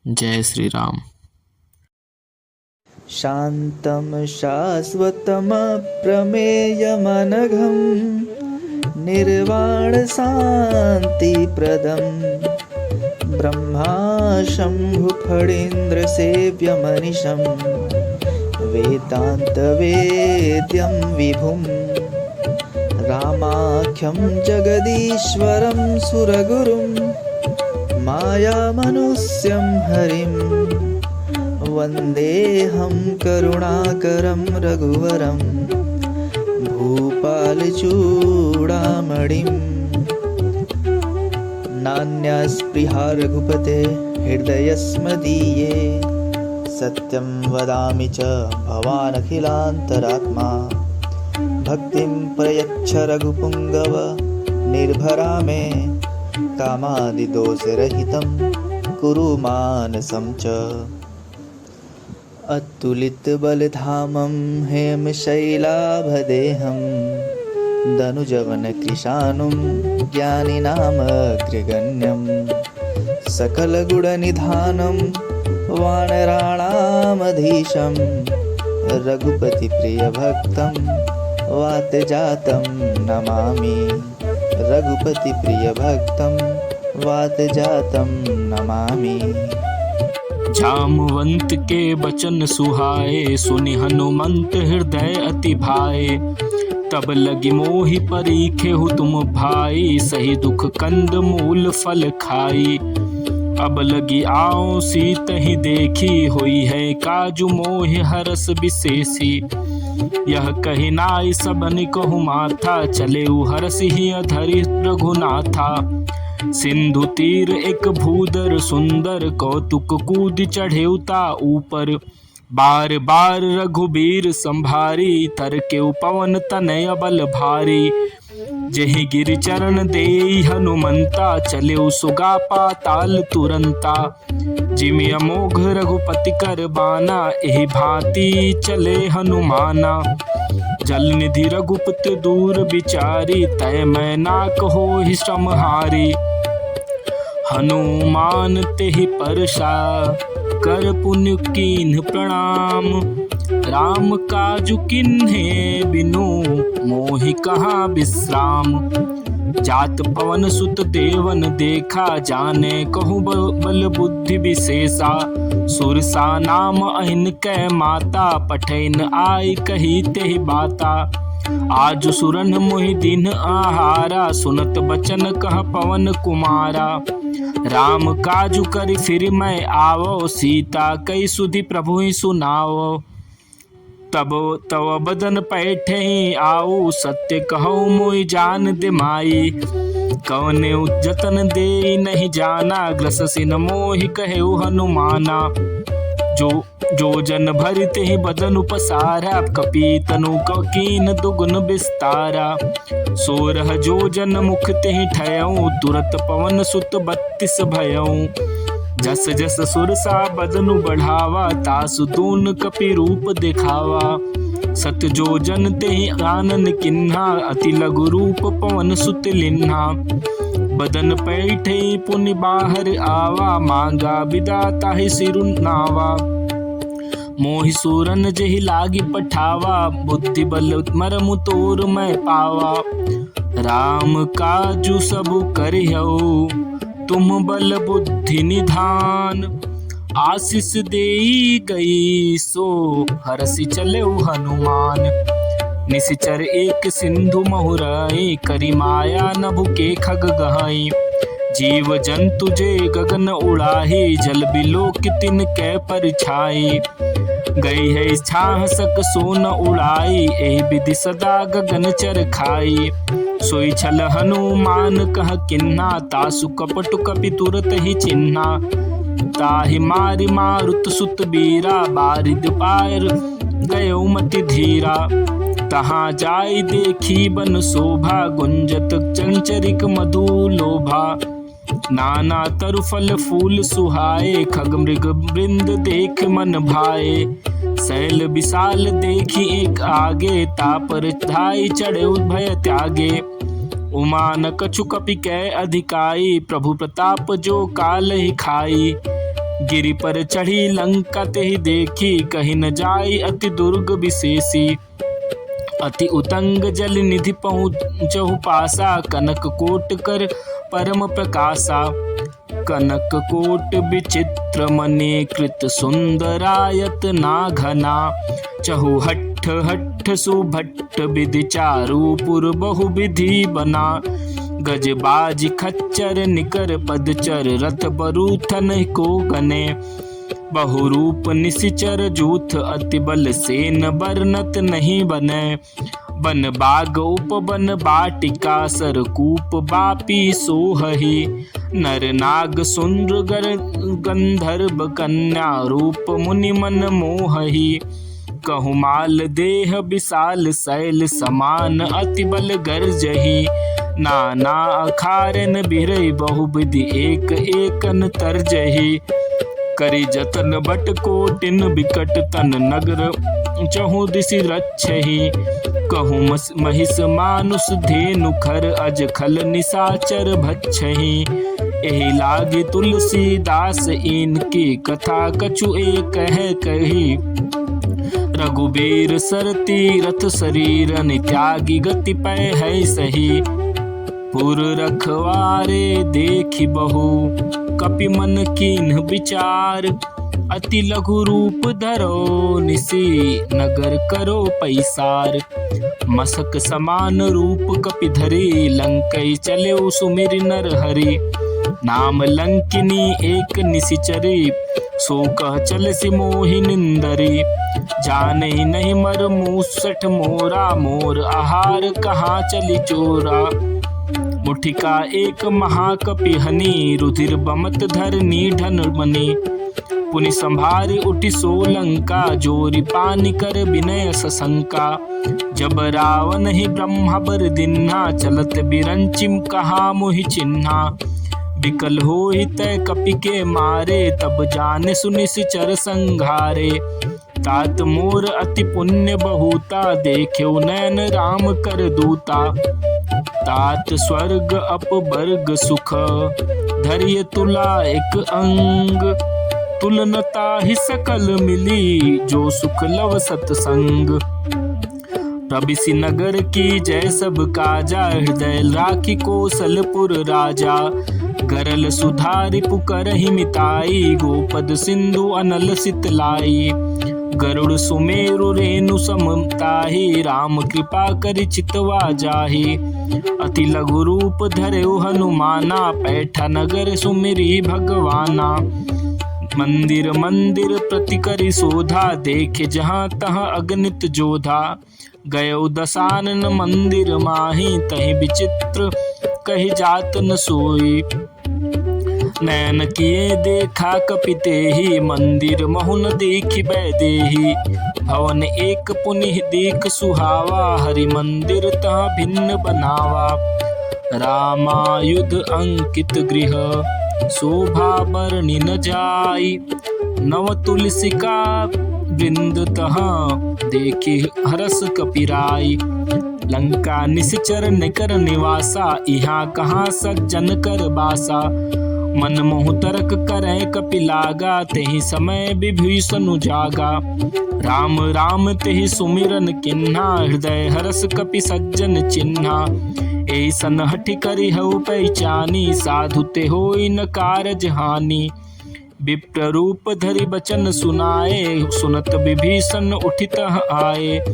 जय श्री राम। शान्तं शाश्वतमप्रमेयमनघं निर्वाणशान्तिप्रदं ब्रह्मा शम्भुफणीन्द्रसेव्यमनिशं वेदान्तवेद्यं विभुं रामाख्यं जगदीश्वरं सुरगुरुं मायामनुष्यं हरिं वन्देऽहं करुणाकरं रघुवरं भूपालचूडामणिं। नान्यस्पृहा रघुपते हृदयस्मदीये सत्यं वदामि च भवानखिलान्तरात्मा। भक्तिं प्रयच्छ रघुपुङ्गव निर्भरा मे कामादिदोषरहितं कुरु मानसं च। अतुलितबलधामं हेमशैलाभदेहं दनुजवनकृशानुं ज्ञानिनामग्रगण्यं सकलगुणनिधानं वानराणामधीशं रघुपतिप्रियभक्तं वातजातं नमामि। रघुपतिप्रियभक्तं वातजातं नमामि। जामवंत के बचन सुहाए, सुनि हनुमंत हृदय अति भाए। तब लगी मोहि परीखेहु तुम भाई, सही दुख कंद मूल फल खाई। अब लगी आओ सीतहि देखी, होई है काजु मोहि हरस विशेषी। यह कही नाई सबनि कहु माथा, चले हरस ही अधरि रघुनाथा। सिंधु तीर एक भूदर सुंदर, कौतुक कूद चढ़े उता ऊपर। बार बार रघुबीर संभारी, तर के पवन तनय बल भारी। जहि गिर चरण देई हनुमंता, चले सुगा पाताल तुरंता। जिमि अमोघ रघुपति कर बाना, एहि भांति चले हनुमाना। जल निधि रघुपति दूर विचारी, तय मैं ना कहो ही श्रमहारी। हनुमान तेहि परसा, कर पुण्य कीन्ह प्रणाम। राम काजु किन्हे बिनु, मोहि कहाँ विश्राम। जात पवन सुत देवन देखा, जाने कहु बल बुद्धि विशेषा। सुरसा नाम अहिन कै माता, पठैन आई कही तेहि बाता। आज सुरन मोहि दिन आहारा, सुनत बचन कह पवन कुमारा। राम काजु करि फिर मैं आवो, सीता कई सुधि प्रभु ही सुनाओ। तब तव बदन पैठे ही आऊ, सत्य कहो मोहि जान दे माई। कवने जतन दे नहीं जाना, ग्रस सिन मोहि कहेउ हनुमाना। जो जन भरते ही बदन उपसारा, कपि तनु कीन दुगुन विस्तारा। सोरह जो जन मुख ते ही ठयऊं, तुरत पवन सुत 32 भयऊं। जस जस सुरसा बदनु बढ़ावा, तासु दून कपि रूप दिखावा। सत जो जन ते ही आनन किन्हा, अति लघु रूप पवन सुत लिन्हा। बदन पैठे पुनि बाहर आवा, मांगा विदाता ही सिरुनावा। मोहि सूरन जहि लागी पठावा, बुद्धि बल मरमु तोर मैं पावा। राम काजु सबु करिहउ, तुम बल बुद्धि निधान। आशीष देई गई सो, हरसि चले हनुमान। निशिचर एक सिंधु महुराई, करी माया नभु के खग गहाई। जीव जंतु जे गगन उड़ाही, जल बिलो तिन कै परछाई। गई है छाह सक सोन उड़ाई, एहि विधि सदा गगन चर खाई। सोई छल हनुमान कह किन्हा, तासु कपटु कपि तुरत ही चिन्हा। ताहि मारि मारुत सुत बीरा, बारिद पार गयो मति धीरा। तहाँ जाई देखी बन शोभा, गुंजत चंचरिक मधु लोभा। नाना तरु फल फूल सुहाए, खग मृग वृंद देख मन भाए। शैल विशाल देखी एक आगे, तापर धाई चढ़े भय त्यागे। उमा न कछु कपि कै अधिकाई, प्रभु प्रताप जो काल ही खाई। गिरि पर चढ़ी लंका तेहि देखी, कहीं न जाई अति दुर्ग विशेषी। अति उतंग जल निधि पहुँचहु पासा, कनक कोट कर परम प्रकाशा। कनक कोट विचित्र मणि कृत सुंदरायत ना घना, चहु हट्ठ हट्ठ सुभट्ट विधि चारु पुर बहु विधि बना। गज बाज खच्चर निकर पदचर, रथ बरूथन को गने। बहुरूप निशिचर जूथ, अति बल सेन बरनत नहीं बने। बन बाग उपवन बाटिका, सरकूप बापी सोहहि। नर नाग सुंद्र गंधर्व कन्या, रूप मुनि मन मोहहि। कहुमाल देह विशाल शैल समान, अति बल गर्जहि। नाना अखारन बिरहि, बहुविधि एक एकन तरजहि। करि जतन बट कोटिन बिकट तन, नगर चहु दिशि रक्षहि। कहूँ महिष मानुष धेनु खर, अज खल निशाचर भक्षहि। एहि लागी तुलसीदास इनकी, कथा कछु एक है कही। रघुबीर सर तीरथ शरीर, त्यागी गति पै है सही। पुर रखवारे देखि बहु, कपि मन कीन्ह विचार। अति लघु रूप धरो, निसी नगर करो पैसार। मसक समान रूप कपि धरी, लंकै चले सुमिर नर हरि। नाम लंकिनी एक निशिचरी, सो कह चल सि मोहि निंदरी। जाने नहीं मर मूसठ मोरा, मोर आहार कहाँ चली चोरा। मुठिका एक महाकपि हनि, रुधिर बमत धरनी ढन मनि। पुनि संभारि उठि सोलंका, जोरि पानि कर विनय सशंका। जब रावण ही ब्रह्मा बर दिन्हा, चलत बिरंचिम कहा मोहि चिन्हा। विकल होहि तै कपि के मारे, तब जाने सुनि सिचर संघारे। तात मोर अति पुण्य बहुता, देख्यो नैन राम कर दूता। तात स्वर्ग अपवर्ग सुख, धैर्य तुला एक अंग। तुलनता ही सकल मिली, जो सुख लव सतसंग। रबिसी नगर की जय सब काजा, हृदय राखी कौशलपुर राजा। गरल सुधारि पुकरहि मिताई, गोपद सिंधु अनल सितलाई। गरुड़ सुमेरु रेणु समताहि, राम कृपा करि चितवा जाहि। अति लघु रूप धरेउ हनुमाना, पैठा नगर सुमिरी भगवाना। मंदिर मंदिर प्रति करि शोधा, देखे जहाँ तहाँ अगणित जोधा। गयो दसानन मंदिर माहि, तहि विचित्र कहि जात न सोई। नयन किए देखा कपि तेहि, मंदिर महु न देखिबै देहि। भवन एक पुनि देख सुहावा, हरि मंदिर तहाँ भिन्न बनावा। रामायुध अंकित गृह, शोभा बरनि न जाई। नव तुलसिका वृंद तहाँ, देखि हरस कपिराई। लंका निश्चर निकर निवासा, यहाँ कहाँ सज्जन कर बासा। मन मोह तर्क करे कपि लागा, तेहि समय विभीषण जागा। राम राम तेहि सुमिरन किन्हा, हृदय हरस कपि सज्जन चिन्हा। ऐसन हठि करि हउ पहचानी, साधु ते होई न कारज हानि। विप्र रूप धरि बचन सुनाए, सुनत विभीषण उठित आए।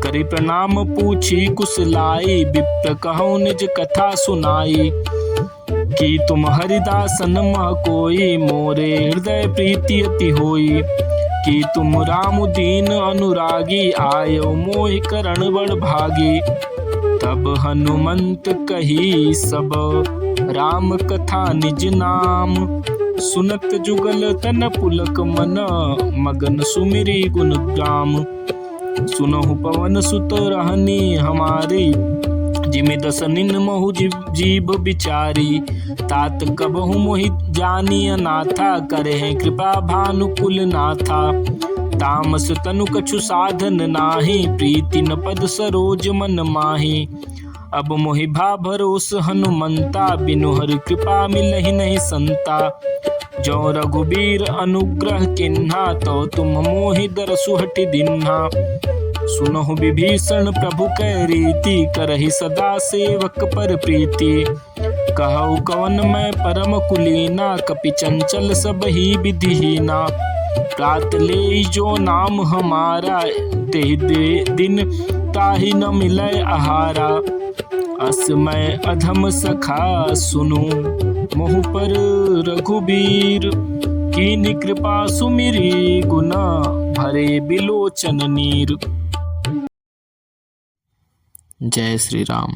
करि प्रणाम पूछी कुशलाई, विप्र कहु निज कथा सुनाई। कि तुम हरिदासन मह कोई, मोरे हृदय प्रीति अति होई। कि तुम राम दीन अनुरागी, आयो मोहि करण बड़ भागी। तब हनुमंत कही सब, राम कथा निज नाम। सुनत जुगल तन पुलक मन, मगन सुमिरी गुण ग्राम। सुनहु पवन सुत रहनी हमारी, जिमि दस निन महु जीव बिचारी। तात कबहु मोहि जानिय नाथा, करे कृपा भानुकुल नाथा। तामस तनु कछु साधन नाही, प्रीति न पद सरोज मन माही। अब मोहि भा भरोस हनुमंता, बिनु हरि कृपा मिलहि नहीं संता। जो रघुबीर अनुग्रह किन्हा, तो तुम मोहि दरसु हटि दिन्हा। सुनहु विभीषण प्रभु कै रीति, करहि सदा सेवक पर प्रीति। कहु कवन मैं परम कुलीना, कपि चंचल सब ही विधिहीना। प्रात ले जो नाम हमारा, तेहि दिन ताहि न मिलै आहारा। अस मैं अधम सखा सुनु, मोहु पर रघुबीर। कीन्ही कृपा सुमिरी, गुना भरे बिलोचन नीर। जय श्री राम।